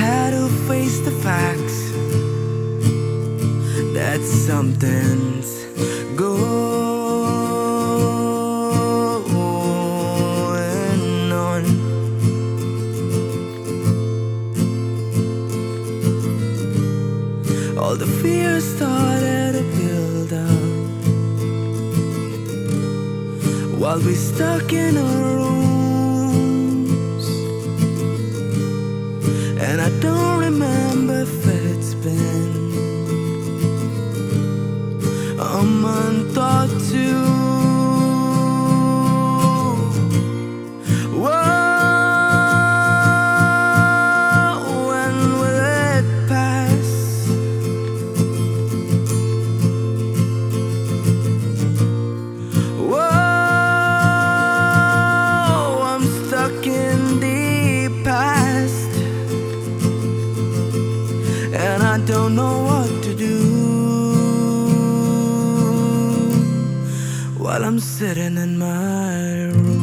had to face the facts that something's going on. All the fears started to build up while we stuck in our rooms, and I don't remember if it's been a month or two. Whoa, when will it pass? Whoa, I'm stuck in the past, and I don't know what to do while I'm sitting in my room.